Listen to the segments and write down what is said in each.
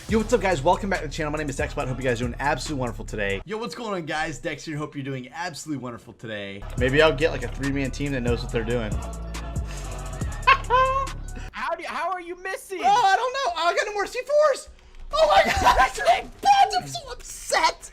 Yo, what's up, guys? Welcome back to the channel. My name is DEXBOT. Hope you guys are doing absolutely wonderful today. Yo, what's going on, guys? Dex here. Hope you're doing absolutely wonderful today. Maybe I'll get like a three-man team that knows what they're doing. How are you missing? Oh, I don't know. I got no more C4s. Oh my God, I'm so upset.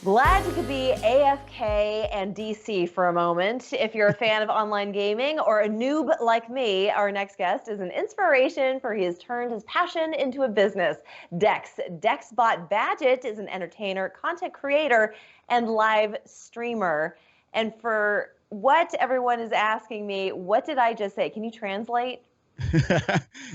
Glad you could be AFK and DC for a moment. If you're a fan of online gaming or a noob like me, our next guest is an inspiration for he has turned his passion into a business. DEXBOT Badgett is an entertainer, content creator, and live streamer. And for what everyone is asking me, what did I just say? Can you translate?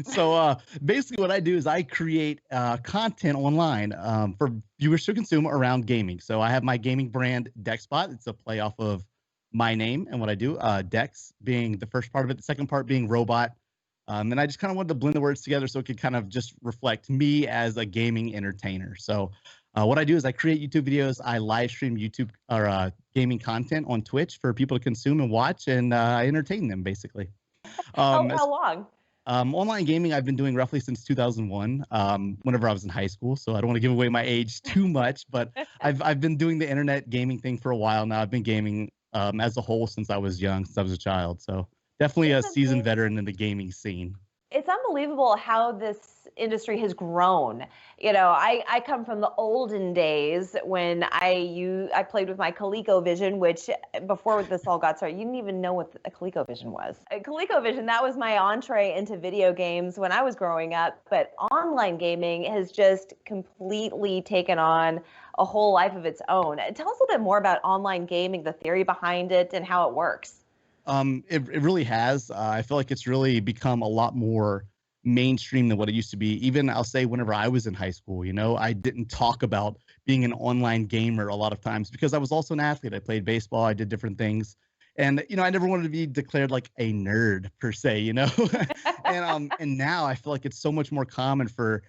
So basically what I do is I create content online for viewers to consume around gaming. So I have my gaming brand DEXBOT. It's a play off of my name and what I do, Dex being the first part of it, the second part being robot. And I just kind of wanted to blend the words together so it could kind of just reflect me as a gaming entertainer. So what I do is I create YouTube videos, I live stream YouTube or gaming content on Twitch for people to consume and watch, and I entertain them basically. How long? Online gaming I've been doing roughly since 2001, whenever I was in high school. So I don't want to give away my age too much, but I've been doing the internet gaming thing for a while now. I've been gaming as a whole since I was young, since I was a child. So definitely a seasoned veteran in the gaming scene. It's unbelievable how this industry has grown. You know, I come from the olden days when I played with my ColecoVision, which before this all got started, you didn't even know what a ColecoVision was. ColecoVision, that was my entree into video games when I was growing up. But online gaming has just completely taken on a whole life of its own. Tell us a little bit more about online gaming, the theory behind it, and how it works. It really has. I feel like it's really become a lot more mainstream than what it used to be. Even I'll say whenever I was in high school, you know, I didn't talk about being an online gamer a lot of times because I was also an athlete. I played baseball. I did different things. And, you know, I never wanted to be declared like a nerd per se, you know, and now I feel like it's so much more common for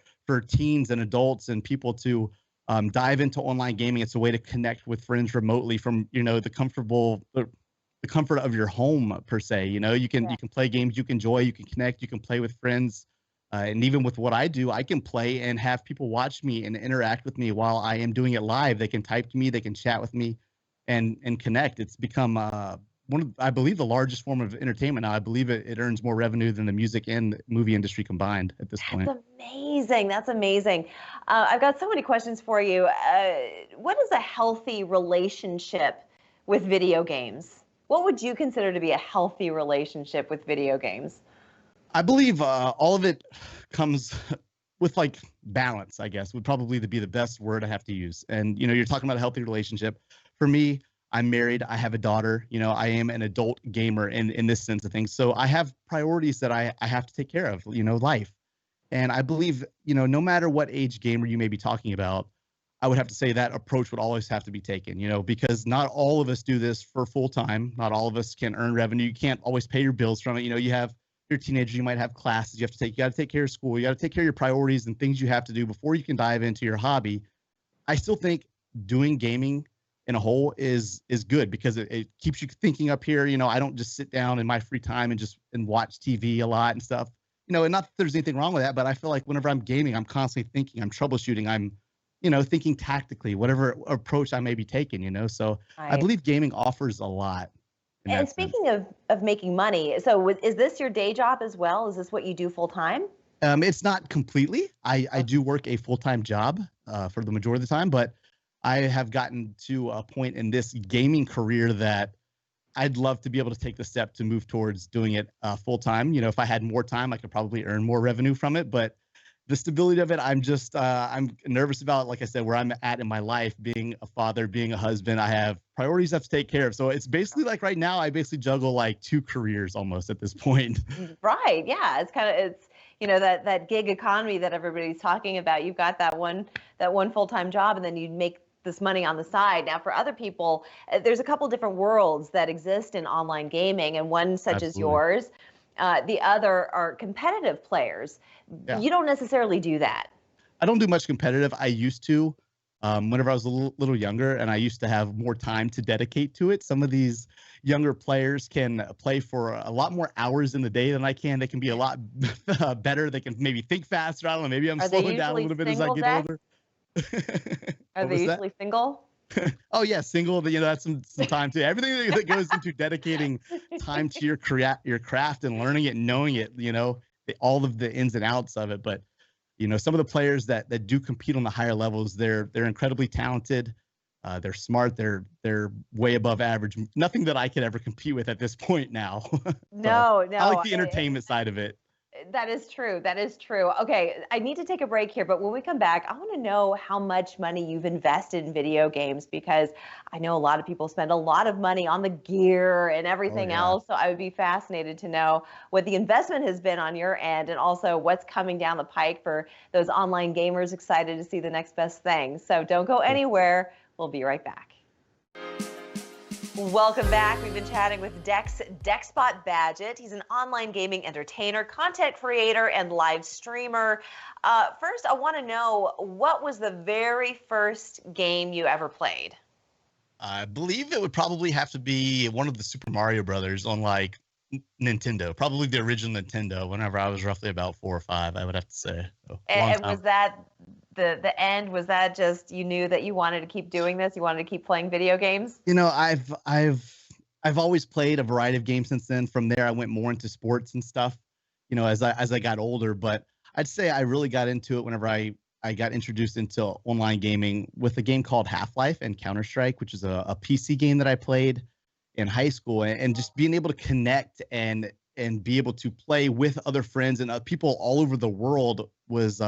teens and adults and people to dive into online gaming. It's a way to connect with friends remotely from, you know, the comfort of your home per se. You know, you can play games you can enjoy, you can connect, you can play with friends, and even with what I do, I can play and have people watch me and interact with me while I am doing it live. They can type to me, they can chat with me, and connect. It's become one of, I believe, the largest form of entertainment now. I believe it earns more revenue than the music and movie industry combined at this point. That's amazing. That's amazing. I've got so many questions for you. What is a healthy relationship with video games? What would you consider to be a healthy relationship with video games? I believe all of it comes with like balance, I guess, would probably be the best word I have to use. And, you know, you're talking about a healthy relationship. For me, I'm married. I have a daughter. You know, I am an adult gamer in this sense of things. So I have priorities that I have to take care of, you know, life. And I believe, you know, no matter what age gamer you may be talking about, I would have to say that approach would always have to be taken, you know, because not all of us do this for full time. Not all of us can earn revenue. You can't always pay your bills from it. You know, you have your teenager, you might have classes you have to take. You got to take care of school. You got to take care of your priorities and things you have to do before you can dive into your hobby. I still think doing gaming in a whole is good because it keeps you thinking up here. You know, I don't just sit down in my free time and watch TV a lot and stuff. You know, and not that there's anything wrong with that, but I feel like whenever I'm gaming, I'm constantly thinking, I'm troubleshooting, I'm, you know, thinking tactically, whatever approach I may be taking, you know. So I believe gaming offers a lot. And speaking of making money, so is this your day job as well? Is this what you do full time? It's not completely. I do work a full-time job for the majority of the time, but I have gotten to a point in this gaming career that I'd love to be able to take the step to move towards doing it full time. You know, if I had more time, I could probably earn more revenue from it, but the stability of it, I'm nervous about, like I said, where I'm at in my life, being a father, being a husband. I have priorities I have to take care of. So it's basically like right now, I basically juggle like two careers almost at this point. Right. Yeah. It's you know, that gig economy that everybody's talking about. You've got that one full-time job, and then you make this money on the side. Now, for other people, there's a couple different worlds that exist in online gaming, and one such as yours. The other are competitive players. Yeah. You don't necessarily do that. I don't do much competitive. I used to. whenever I was a little younger, and I used to have more time to dedicate to it. Some of these younger players can play for a lot more hours in the day than I can. They can be a lot better. They can maybe think faster. I don't know. Maybe I'm Are they slowing down a usually little bit as I single, get Dex? older. Are What they was that? usually single? Oh yeah, single. You know, that's some time too. Everything that goes into dedicating time to your craft and learning it, and knowing it. You know, all of the ins and outs of it. But you know, some of the players that do compete on the higher levels, they're incredibly talented. They're smart. They're way above average. Nothing that I could ever compete with at this point now. No, I like no. the entertainment side of it. That is true. That is true. Okay, I need to take a break here, but when we come back, I want to know how much money you've invested in video games, because I know a lot of people spend a lot of money on the gear and everything yeah. else. So I would be fascinated to know what the investment has been on your end, and also what's coming down the pike for those online gamers excited to see the next best thing. So don't go anywhere. We'll be right back. Welcome back. We've been chatting with DEXBOT Badgett. He's an online gaming entertainer, content creator, and live streamer. First, I want to know, what was the very first game you ever played? I believe it would probably have to be one of the Super Mario Brothers on like Nintendo, probably the original Nintendo. Whenever I was roughly about 4 or 5, I would have to say. So, And was that the end? Was that just you knew that you wanted to keep doing this? You wanted to keep playing video games? You know, I've always played a variety of games since then. From there, I went more into sports and stuff, you know, as I got older. But I'd say I really got into it whenever I got introduced into online gaming with a game called Half-Life and Counter-Strike, which is a PC game that I played in high school, and just being able to connect and be able to play with other friends and people all over the world was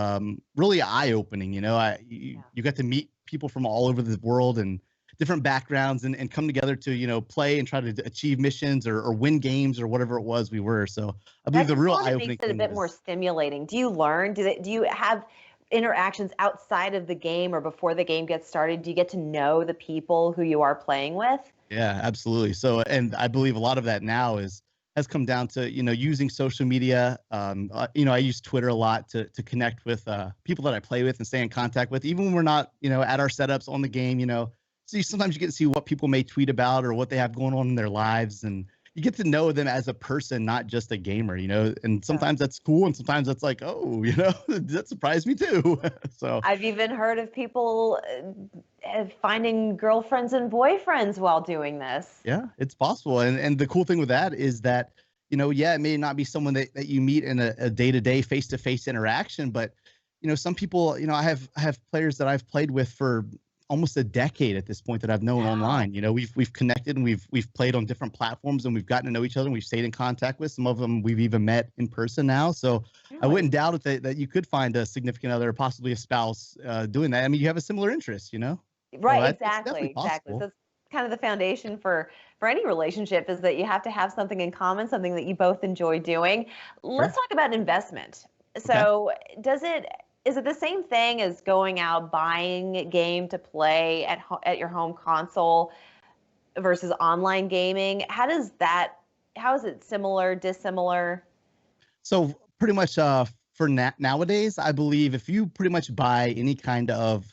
really eye-opening. You know, you got to meet people from all over the world and different backgrounds and come together to, you know, play and try to achieve missions or win games or whatever it was we were. So I believe the real eye-opening makes it a bit more stimulating. Do you learn? Do you have interactions outside of the game or before the game gets started? Do you get to know the people who you are playing with? Yeah, absolutely. So, and I believe a lot of that now has come down to, you know, using social media. You know, I use Twitter a lot to connect with people that I play with and stay in contact with, even when we're not, you know, at our setups on the game. You know, so sometimes you get to see what people may tweet about or what they have going on in their lives, and you get to know them as a person, not just a gamer. You know, and sometimes that's cool, and sometimes that's like, oh, you know, that surprised me too. So I've even heard of people finding girlfriends and boyfriends while doing this. Yeah, it's possible. And the cool thing with that is that, you know, yeah, it may not be someone that you meet in a day-to-day face-to-face interaction, but, you know, some people, you know, I have players that I've played with for almost a decade at this point that I've known online. You know, we've connected and we've played on different platforms and we've gotten to know each other and we've stayed in contact with. Some of them we've even met in person now. So I wouldn't doubt it that you could find a significant other, possibly a spouse, doing that. I mean, you have a similar interest, you know? Right, So exactly. So that's kind of the foundation for any relationship, is that you have to have something in common, something that you both enjoy doing. Let's talk about investment. So is it the same thing as going out buying a game to play at your home console versus online gaming? How is it similar, dissimilar? So pretty much for nowadays, I believe if you pretty much buy any kind of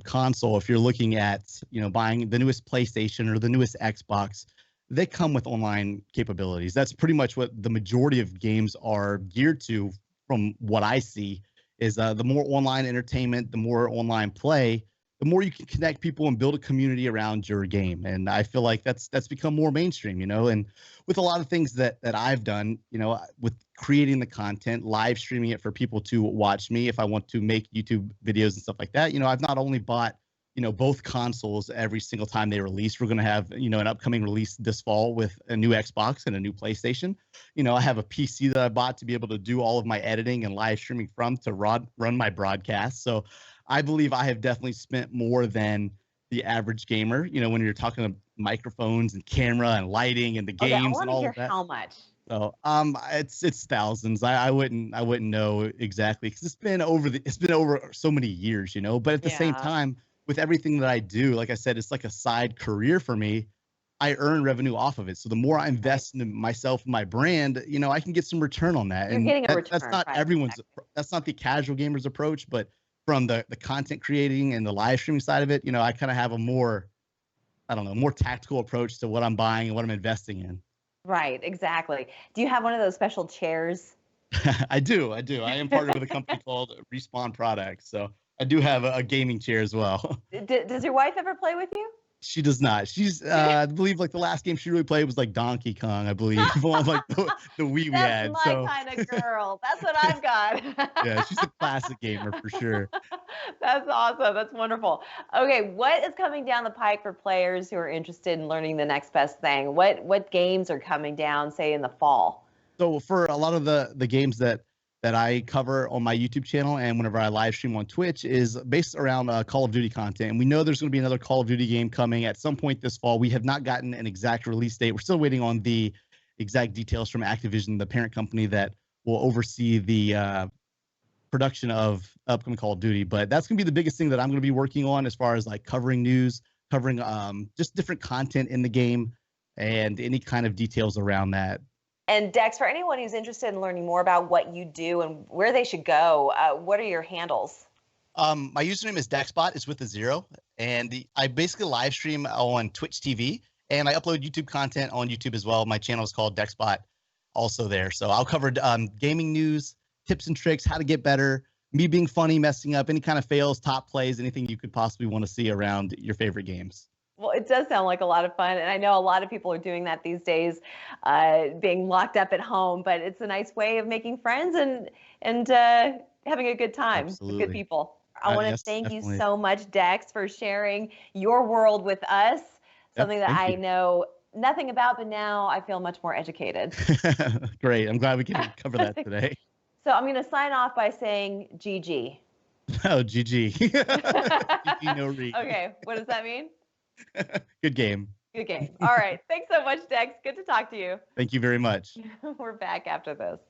console, if you're looking at, you know, buying the newest PlayStation or the newest Xbox, they come with online capabilities. That's pretty much what the majority of games are geared to, from what I see, is the more online entertainment, the more online play, the more you can connect people and build a community around your game. And I feel like that's become more mainstream, you know, and with a lot of things that I've done, you know, with creating the content, live streaming it for people to watch me if I want to make YouTube videos and stuff like that. You know, I've not only bought, you know, both consoles every single time they release. We're going to have, you know, an upcoming release this fall with a new Xbox and a new PlayStation. You know, I have a PC that I bought to be able to do all of my editing and live streaming from to run my broadcast. So I believe I have definitely spent more than the average gamer, you know, when you're talking to microphones and camera and lighting and the games and all of that. How much? So it's thousands. I wouldn't know exactly, because it's been over so many years, you know. But at the same time, with everything that I do, like I said, it's like a side career for me. I earn revenue off of it. So the more I invest in myself and my brand, you know, I can get some return on that. You're getting a return. That's not everyone's. That's not the casual gamer's approach, but from the content creating and the live streaming side of it, you know, I kind of have a more, I don't know, more tactical approach to what I'm buying and what I'm investing in. Right, exactly. Do you have one of those special chairs? I do. I am partnered with a company called Respawn Products, so I do have a gaming chair as well. Does your wife ever play with you? She does not. She's, I believe, like the last game she really played was like Donkey Kong, I believe, on like the Wii we had. That's my kind of girl. That's what I've got. Yeah, she's a classic gamer for sure. That's awesome. That's wonderful. Okay, what is coming down the pike for players who are interested in learning the next best thing? What games are coming down, say, in the fall? So for a lot of the games that I cover on my YouTube channel and whenever I live stream on Twitch is based around Call of Duty content. And we know there's going to be another Call of Duty game coming at some point this fall. We have not gotten an exact release date. We're still waiting on the exact details from Activision, the parent company that will oversee the production of upcoming Call of Duty. But that's going to be the biggest thing that I'm going to be working on as far as like covering news, covering just different content in the game and any kind of details around that. And Dex, for anyone who's interested in learning more about what you do and where they should go, what are your handles? My username is DEXBOT. It's with a 0. And I basically live stream on Twitch TV. And I upload YouTube content on YouTube as well. My channel is called DEXBOT, also there. So I'll cover gaming news, tips and tricks, how to get better, me being funny, messing up, any kind of fails, top plays, anything you could possibly want to see around your favorite games. Well, it does sound like a lot of fun. And I know a lot of people are doing that these days, being locked up at home. But it's a nice way of making friends and having a good time with good people. I want to thank you so much, Dex, for sharing your world with us. Something that I know nothing about, but now I feel much more educated. Great. I'm glad we can cover that today. So I'm going to sign off by saying GG. Oh, GG. GG, no read. Okay. What does that mean? Good game. Good game. All right. Thanks so much, Dex. Good to talk to you. Thank you very much. We're back after this.